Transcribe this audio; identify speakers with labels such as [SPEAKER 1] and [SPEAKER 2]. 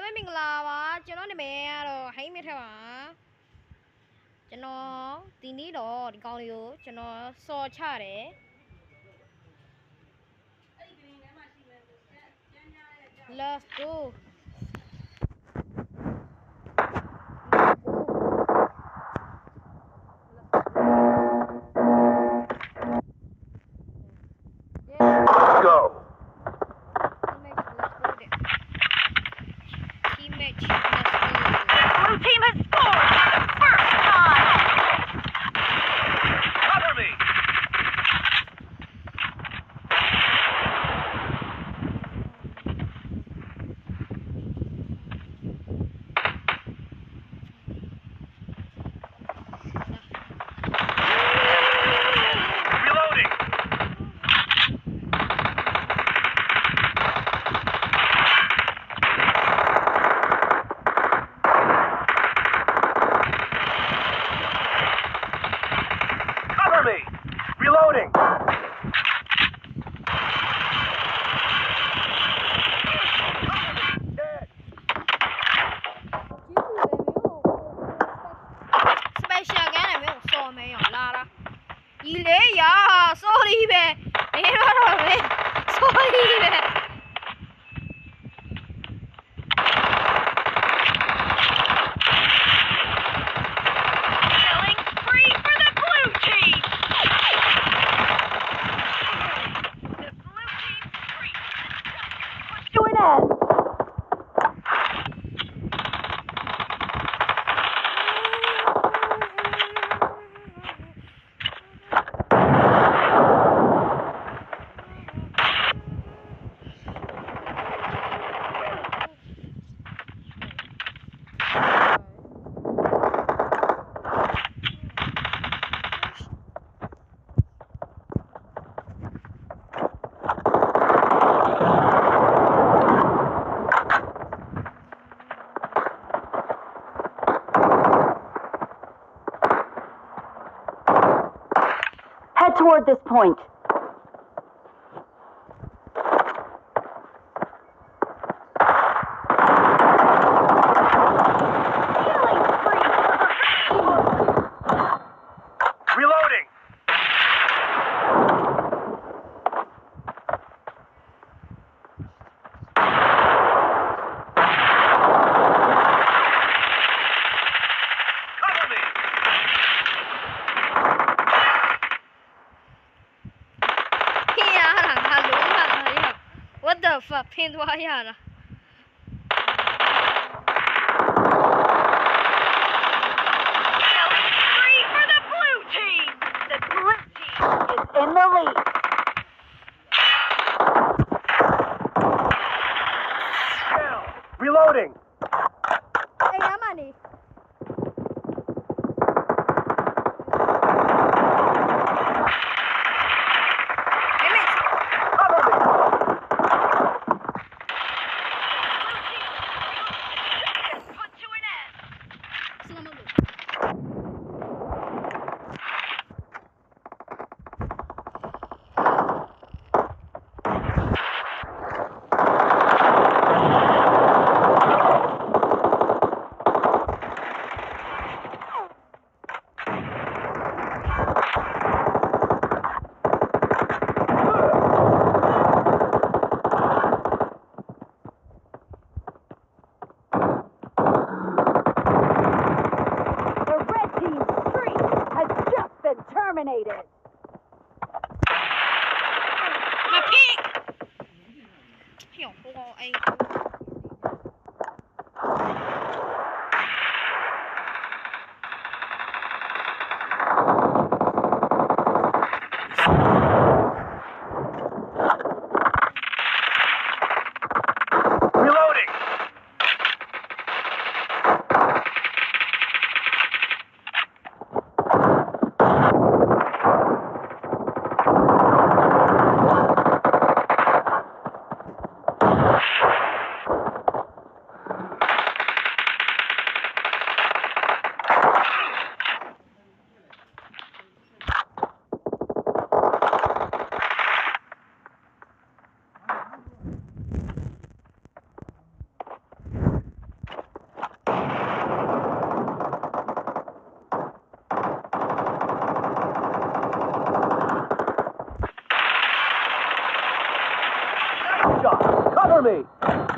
[SPEAKER 1] လေးမင်္ဂလာပါကျွန်တော်နာမည်ကတော့ဟိမ်းမြထက်ပါကျွန်တော်ဒီနေ့တော့ဒီကောင်လေးကိုကျွန်တော်စော်ချတယ် Let's go
[SPEAKER 2] Reloading!
[SPEAKER 1] Special ကလည်းမျိုးစော်မင်းရောလာလားဒီလေရာ sorry ပဲမင်းတော့ပဲ sorry ပဲ
[SPEAKER 3] Head toward this point.
[SPEAKER 2] Reloading! Cover me!
[SPEAKER 1] What the fuck ဖင်းသွားရတာ
[SPEAKER 3] Free for the blue team. The blue team is in the lead.
[SPEAKER 2] Reloading!
[SPEAKER 1] အဲ့ဒါမှနေ
[SPEAKER 2] Cover me!
[SPEAKER 3] Put to an end. The red team's streak has just been terminated.
[SPEAKER 1] မဖိဟျောဟိုအဲ့
[SPEAKER 2] Reloading! Cover me!